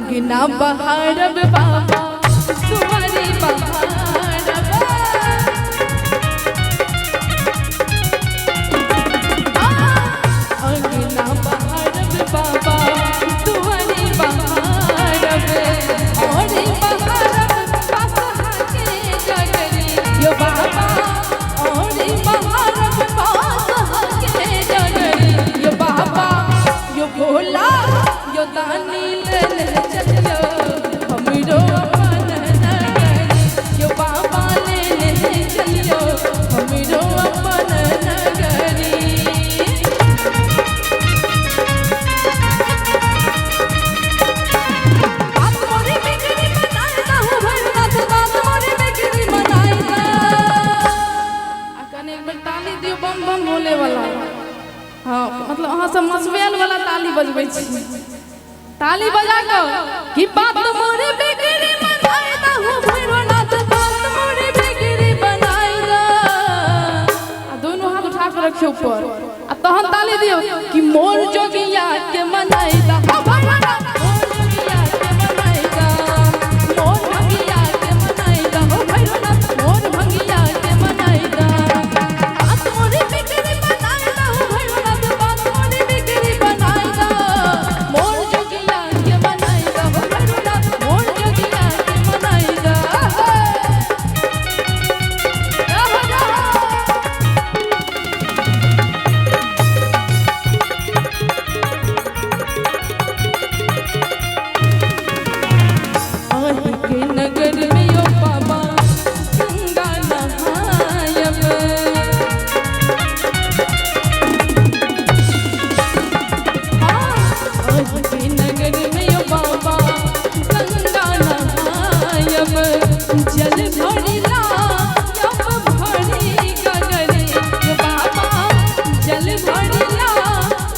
अंगना बहारब बाबा तुम्हारी बहारब अंगना बहारब बाबा तुम्हारी बहारब और बहारब बसहा के जगरी यो बाबा और बहारब बसहा के जगरी यो बाबा यो भोला यो दानी ले चलियो हमरो अपन नगरी यो बाबा ले चलियो हमरो अपन नगरी बात मोरे बिगड़ी बनाएगा हो भैरनाथ बात मोरे बिगड़ी बनाएगा अकने एक बार ताली दियो बम बम बोले वाला हाँ मतलब अहाँ सब मसवेल वाला ताली बजबै छी ताली बजा के कि बात मोरे बिगड़ी बनाएगा हो भैरनाथ बात मोरे बिगड़ी बनाएगा आ दोनों हाथ उठा के रखियो ऊपर आ तहन ताली दियो कि मोर जोगिया के मनाएगा हो भैरनाथ मोर जोगिया के मनाएगा मोर भंगिया के मनाएगा हो भैरनाथ मोर भंगिया के मनाएगा बात मोरे बिगड़ी बनाएगा हो भैरनाथ बात मोरे बिगड़ी बनाएगा मोर जोगिया के मनाएगा हो भैरनाथ मोर जोगिया के मनाएगा आही के नगर में यो बाबा गंगा नहायब आही के नगर में यो बाबा गंगा नहायब जल भरिला यम भरी गगरी यो बाबा जल भरिला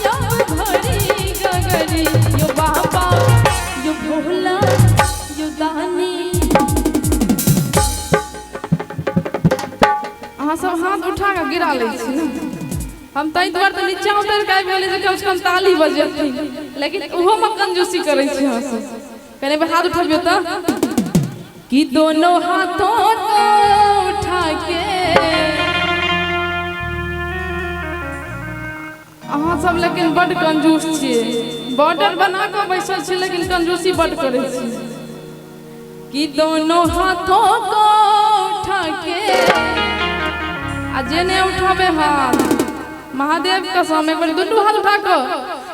यम भरी गगरी यो बाबा यो भोला यो दानी अहाँ सब हाथ उठा के गिरा लै छी ने हम तै दुआर त नीचा उतर के आबि गेली जे कम से कम ताली बजेती लेकिन ओहो में कंजूसी करै छी अहाँ सब कने हाथ उठाबियो त कि दोनों हाथों को उठा के अहाँ सब लेकिन बड़ कंजूस छियै बॉर्डर बना के बैसल छी लेकिन कंजूसी बड़ करै छी कि दोनों हाथों को उठा के आ जेने उठाबे हाथ महादेव का सामने पर दोनों हाथ उठा के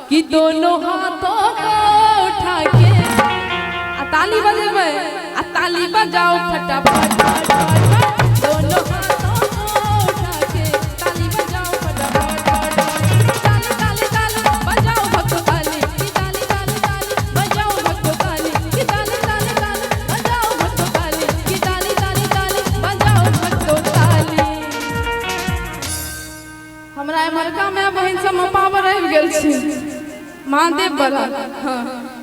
कि दोनों हाथों को उठा के आ ताली बजेबे आ ताली बजाओ फटाफट फट दोनों हाथों को उठा के ताली बजाओ फटाफट फट ताली ताली ताली बजाओ भक्तो ताली की ताली ताली ताली बजाओ भक्तो ताली की ताली ताली ताली बजाओ भक्तो ताली की ताली ताली ताली बजाओ भक्तो ताली हमरा एमरका में बहन सब पावर आबि गेल छै महादेव बला हाँ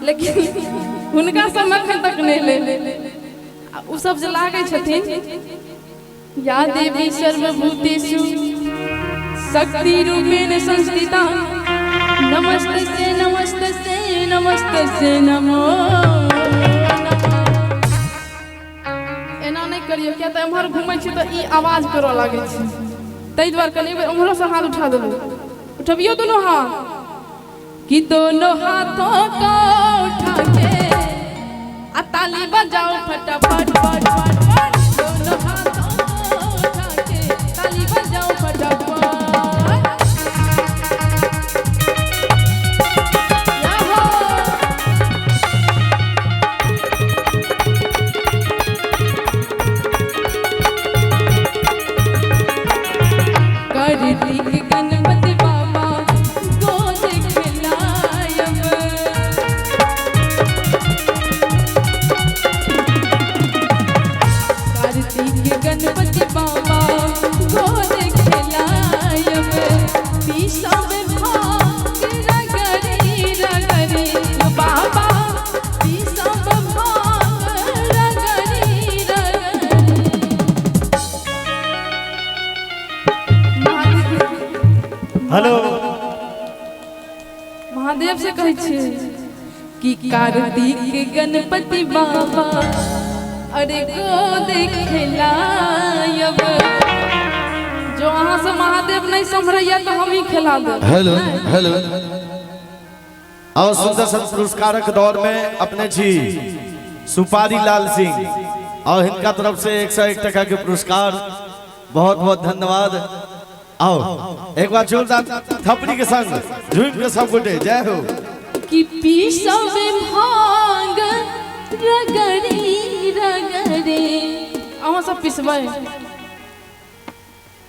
लेकिन हुनका सब अखन तक नहीं ले उ सब जे लागे छथिन या देवी सर्वभूतेषु शक्ति रूपेण संस्थिता नमस्तस्यै नमस्तस्यै नमस्तस्यै नमो एना नहीं करियो क्या तो एम्हर घूमै छी तो ई आवाज करऽ लागे छै तै द्वार कने उम्हरो से हाथ उठा देबो उठबियो दोनों हाथ कि दोनों हाथों को उठा के आ ताली बजाओ फटाफट फट फट फट दोनों हाथों को उठा के ताली बजाओ फटाफट कार्तिक गणपति बाबा गोद खिलायब कार्तिक गणपति बाबा गोद खिलायब पीसब भाग रगड़ी रगड़ी बाबा पीसब भाग रगड़ी रगड़ी हेलो महादेव से कहै छी कि कार्तिक गणपति बाबा अरे गोद खिलायब। जो अहाँ से महादेव नहीं संभरैया तो हम ही खिला देब। Hello hello. और सुंदर सन पुरस्कारक दौर में अपने जी सुपारी लाल सिंह और इनका तरफ से 101 टका के पुरस्कार, बहुत बहुत धन्यवाद। आओ एक बार जोरदार थपड़ी के संग झूम के सब गुटे जय हो। कि पीसब भांग रगड़ी रगड़े अहाँ सब पिसबै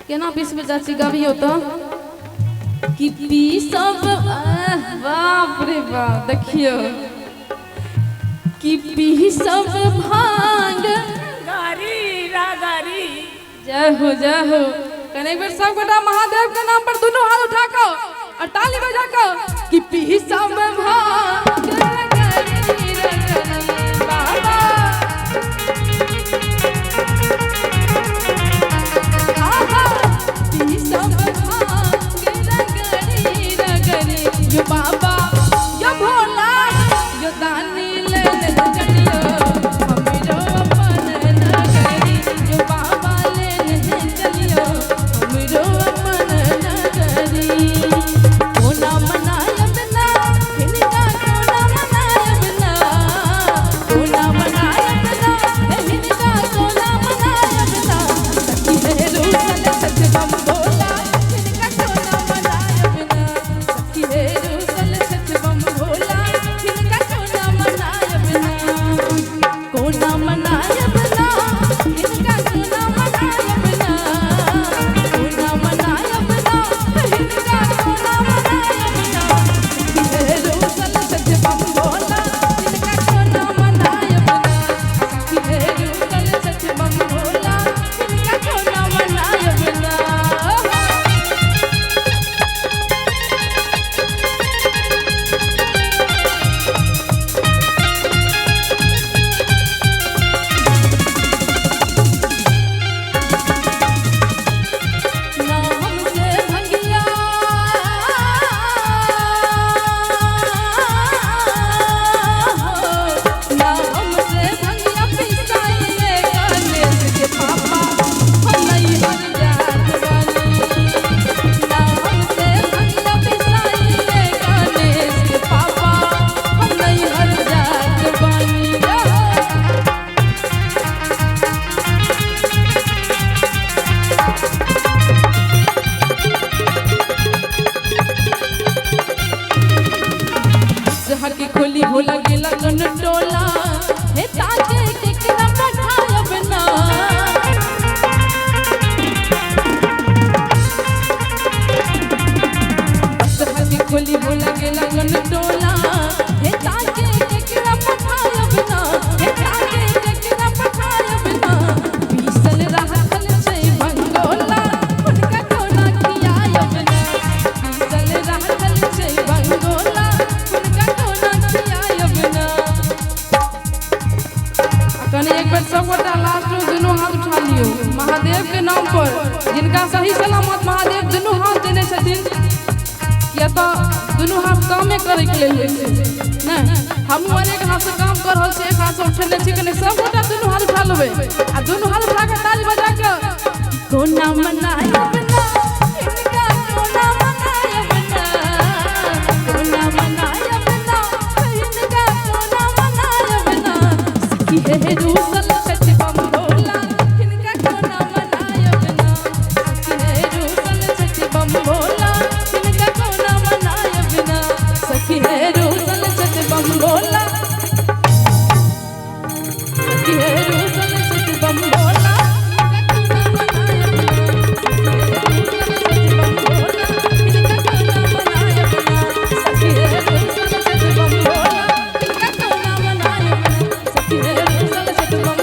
केना पिसबै चाची गाबियो तो। कि पीसब बाप रे बाप देखियो। कि पीसब भांग गारी रागारी जय हो। कने एक बार सब गोटा महादेव के नाम पर दोनों हाथ उठा को और ताली बजा को। कि पीसब भांग रगड़ी रगड़ी बाबा आहा। पीसब भांग रगड़ी रगड़ी यो बाबा यो भोला यो दानी ले चलियो हमरो अपन नगरी। यो बाबा ले चलियो हमरो अपन नगरी। कोना मनायब ना हिनका कोना मनायब ना। कोना मनायब ना हिनका कोना मनायब ना। सखी है रूसल सच बम भोला हिनका कोना मनायब ना। सखी है रूसल सच बम भोला हिनका कोना मनायब ना। कोना मनायब ना हिनका कोना मनायब ना। कोना मनायब ना हिनका कोना मनायब ना। सखी है रूसल सच बम भोला हिनका कोना मनायब ना। सखी है रूसल सच बम भोला हिनका कोना मनायब ना। ना हमसे भंगिया ना हमसे भंगिया पिसाइए गणेश के पापा हम नहीं हर जात बानी। ना हमसे भंगिया पिसाइए गणेश के पापा हम नहीं हर जात बानी। शहर की खोली होला गेला कन टोला हे ताके केकरा पठायब ना। शहर की खोली होला गेला कन टोला हे ताके केकरा पठायब ना। हे ताके केकरा पठायब ना। पीसल रहल छै भंगोला उनका कोना खियायब ना। पीसल रहल छै भंगोला उनका कोना खियायब ना। कने एक बार सब गोटा लास्ट में दोनों हाथ उठा लियो महादेव के नाम पर। जिनका सही सलामत महादेव दोनों हाथ देने छथिन या तो दोनों हाथ कामे करे के लेल ना। हम एक हाथ से काम कर रहल छी एक हाथ से उठेने छी। कने सब गोटा दोनों हाथ उठा लेबे आ दोनों हाथ उठा के ताली बजा के कोना मनायब ना हिनका कोना मनायब ना। कोना मनायब ना हिनका कोना मनायब ना। सखी है रूसल सच बम भोला हिनका कोना मनायब ना। सखी है रूसल सच बम भोला हिनका कोना मनायब ना। सखी है रूसल सच बम भोला सखी है रूसल सच बम भोला हिनका कोना मनायब ना। सखी है रूसल सच बम भोला हिनका कोना मनायब ना। सखी है रूसल सच बम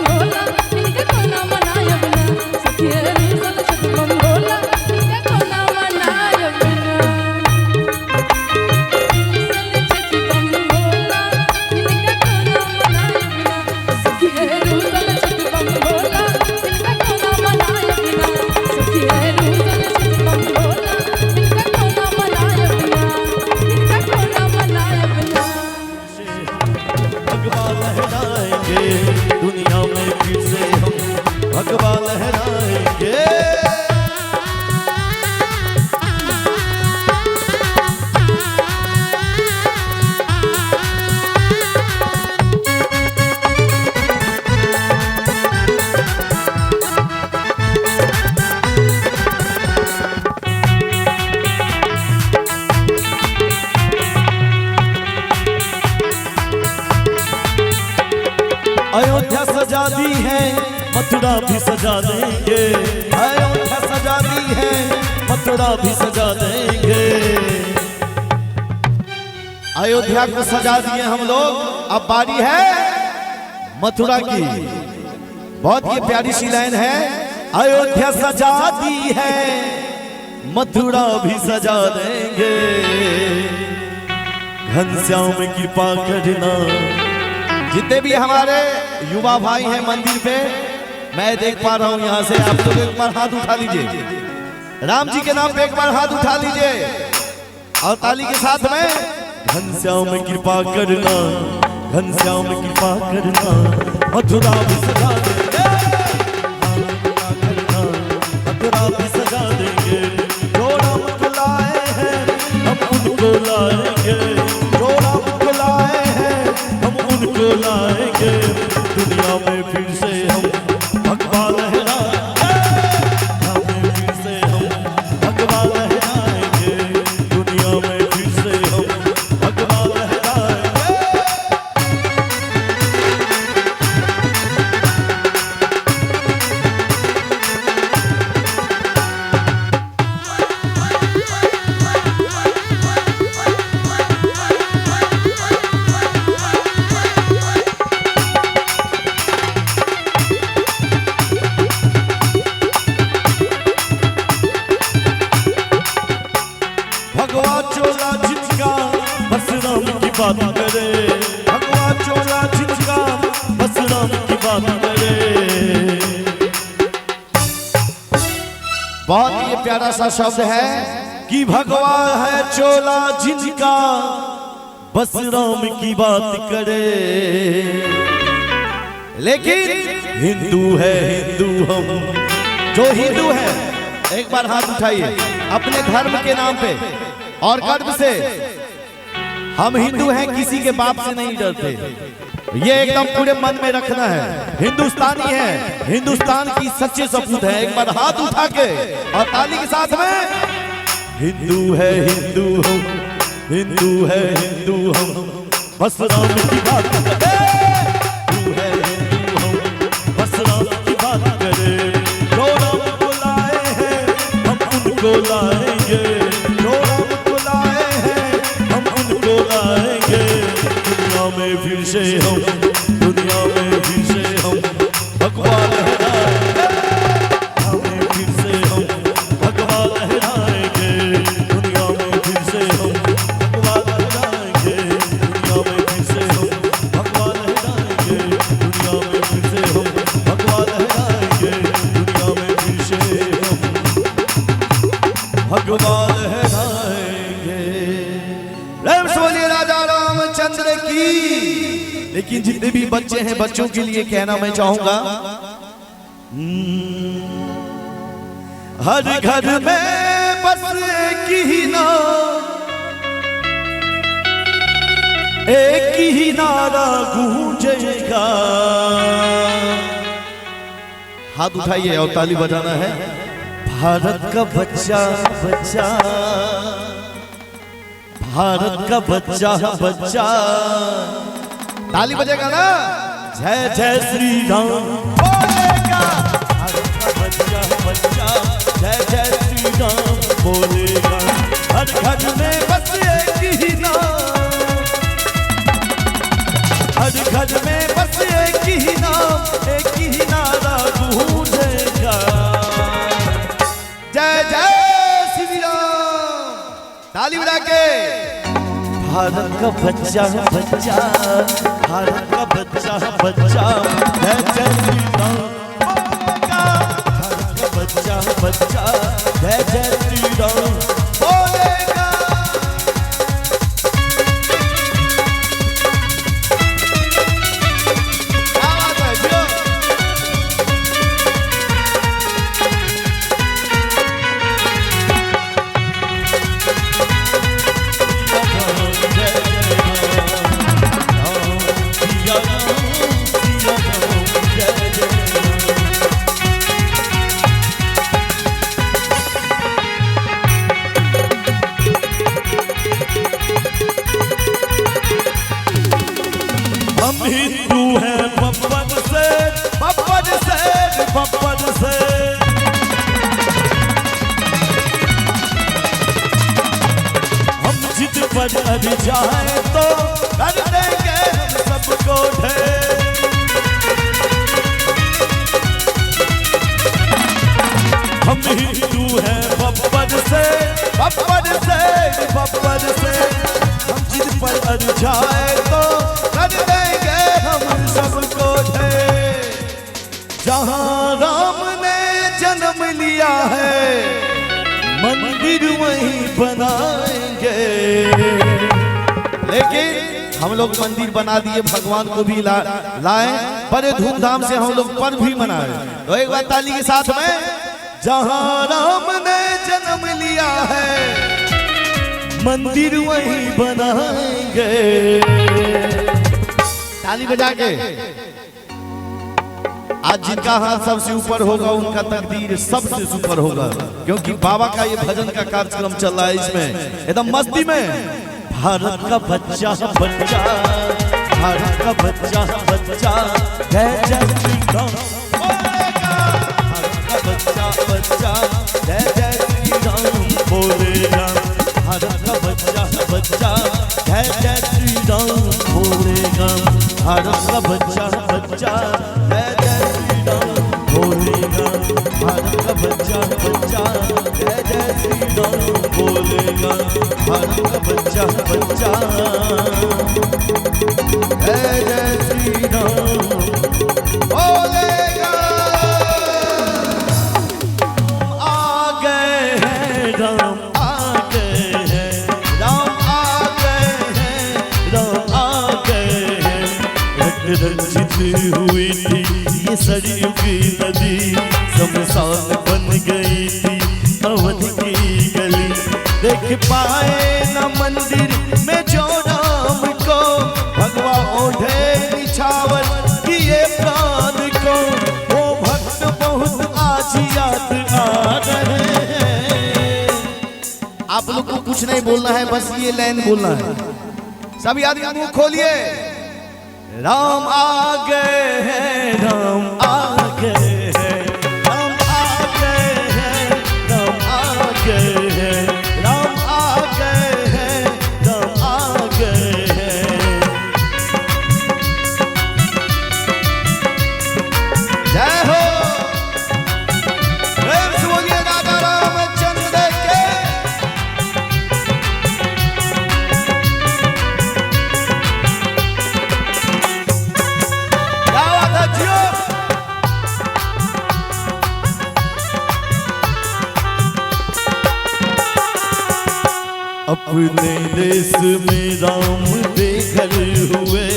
अयोध्या सजा दी है मथुरा भी सजा देंगे, अयोध्या सजा दी है मथुरा भी सजा देंगे। अयोध्या को सजा दिए हम लोग, अब बारी है मथुरा की। बहुत ये प्यारी सी लाइन है, अयोध्या सजा दी है मथुरा भी सजा देंगे। घनश्याम कृपा करना। जितने भी हमारे युवा भाई हैं मंदिर पे, मैं देख पा रहा हूं यहां से, आप लोग एक बार हाथ उठा लीजिए, राम जी के नाम पे एक बार हाथ उठा लीजिए और ताली के साथ में घनश्याम कृपा करना, घनश्याम कृपा करना मथुरा भी सजा देंगे, मथुरा भी सजा देंगे। जो राम को लाए हैं हम उनको लाएंगे, जो राम को लाए हैं हम उनको लाएंगे। दुनिया में फिर से हम भगवा लहराएंगे, फिर से हम भगवा लहराएंगे, दुनिया में फिर से हम भगवा लहराएंगे। भगवा चोला जिनका बस राम की बात करे, भगवा चोला जिनका बस राम की बात करे। बहुत ये प्यारा सा शब्द है कि भगवा है चोला जिनका बस राम की बात करे। लेकिन हिंदू है हिंदू हम, जो हिंदू है एक बार हाथ उठाइए अपने धर्म के नाम पे और गर्व से। हम हिंदू हैं, किसी के बाप से नहीं डरते, ये एकदम पूरे मन में रखना है। हिंदुस्तानी है, हिंदुस्तान की सच्चे सपूत है। एक बार हाथ उठा के और ताली के साथ में, हिंदू है हिंदू हम, हिंदू है हिंदू हम बस राम की बात करे, हिंदू है हिंदू हम बस राम की बात करे। जो राम को लाए हैं हम उनको लाएंगे, जो राम को लाए हैं हम उनको लाएंगे। दुनिया में फिर से हम, दुनिया में फिर से हम भगवा लहराएंगे, हमें फिर से हम भगवा लहराएंगे। दुनिया में फिर से हम भगवा लहराएंगे, दुनिया में फिर से हम भगवा लहराएंगे, दुनिया में फिर से हम भगवा लहराएंगे, दुनिया में फिर से हम भगवा लहराएंगे। प्रेम से बोलिए राजा रामचंद्र की। लेकिन जितने भी बच्चे हैं, बच्चों के लिए कहना मैं चाहूंगा, हर घर में बस एक ही नाम, एक ही नारा गूंजेगा। हाथ उठाइए और ताली बजाना है। भारत का बच्चा बच्चा, भारत का बच्चा बच्चा, ताली बजेगा ना, जय जय श्री राम बोलेगा। भारत का बच्चा बच्चा जय जय श्री राम बोलेगा। हर घर में बस एक ही नाम, हर घर में बस एक ही नाम, एक ही नारा गूंजेगा, जय जय श्री राम। ताली बजा के। भारत का बच्चा बच्चा, भारत का बच्चा बच्चा जय जय श्री राम बोलेगा। भारत का बच्चा बच्चा जय जय श्री राम बोलेगा। हम हिंदू हैं, पवन पप्पड़ से। हम जिद पर अड़ जाए तो कर देंगे हम सबको ढेर। हम हिंदू हैं पप्पड़ से, पप्पड़ से, पप्पड़ से। हम जिद पर अड़ जाए तो कर देंगे हम सबको ढेर। जहाँ राम ने जन्म लिया है मंदिर वहीं बनाएंगे। लेकिन हम लोग मंदिर बना दिए, भगवान को भी लाए, बड़े धूमधाम से हम लोग पर्व भी मनाए। तो एक बार ताली के साथ में, जहाँ राम ने जन्म लिया है मंदिर वहीं बनाएंगे। ताली बजा के। आज जिनका हाथ सबसे ऊपर होगा उनका तकदीर सबसे ऊपर होगा, क्योंकि बाबा का ये भजन का कार्यक्रम चल रहा है, इसमें एकदम मस्ती में। भारत का बच्चा बच्चा, भारत का बच्चा बच्चा, जय जय श्री राम। बच्चा बच्चा जय जय श्री राम बोलेगा। भारत का बच्चा बच्चा जय जय श्री राम बोलेगा। भारत का बच्चा बच्चा जय जय श्री राम बोलेगा। भारत का बच्चा बच्चा जय जय श्री राम बोलेगा। भारत का बच्चा बच्चा जय जय श्री राम बोलेगा। राम आ गए हैं, राम आ गए हैं, राम आ गए हैं। रंजित हुई थी ये सरयू की नदी, शमशान बन गई थी अवध की गली। देख पाए न मंदिर में जो राम को, भगवा ओढ़े निछावर किए प्राण को। वो भक्त बहुत आज याद आ रहे हैं। आप लोग को कुछ नहीं बोलना है, बस ये लाइन बोलना है। सब याद मुंह खोलिए। राम आ गए हैं, राम आ गए हैं, राम आ गए हैं, राम आ गए हैं, राम आ गए हैं, राम आ गए हैं। जय हो। प्रेम से बोलिए राजा रामचंद्र के। अपने देश में राम बेघर हुए,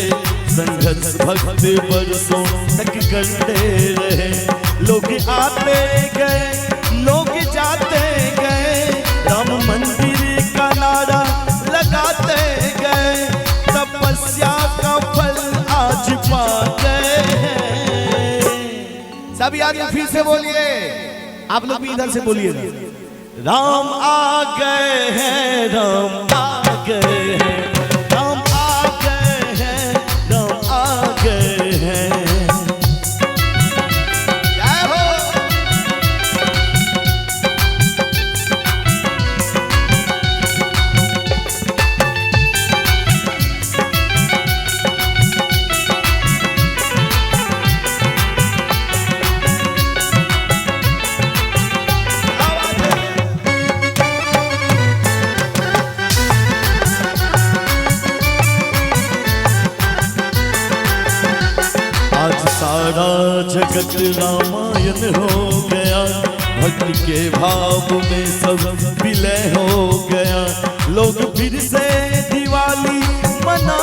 संघर्ष भक्त बरसों तक करते रहे। लोग आते गए, लोग जाते गए, राम मंदिर का नारा लगाते गए। तपस्या का फल आज पा गए। सब याद फिर से बोलिए, आप लोग भी इधर से बोलिए। राम आ गए हैं, राम आ गए हैं, राम आ गए हैं, राम आ गए हैं। जय हो। सारा जगत रामायण हो गया, भक्ति के भाव में सब विलय हो गया। लोग फिर से दिवाली मना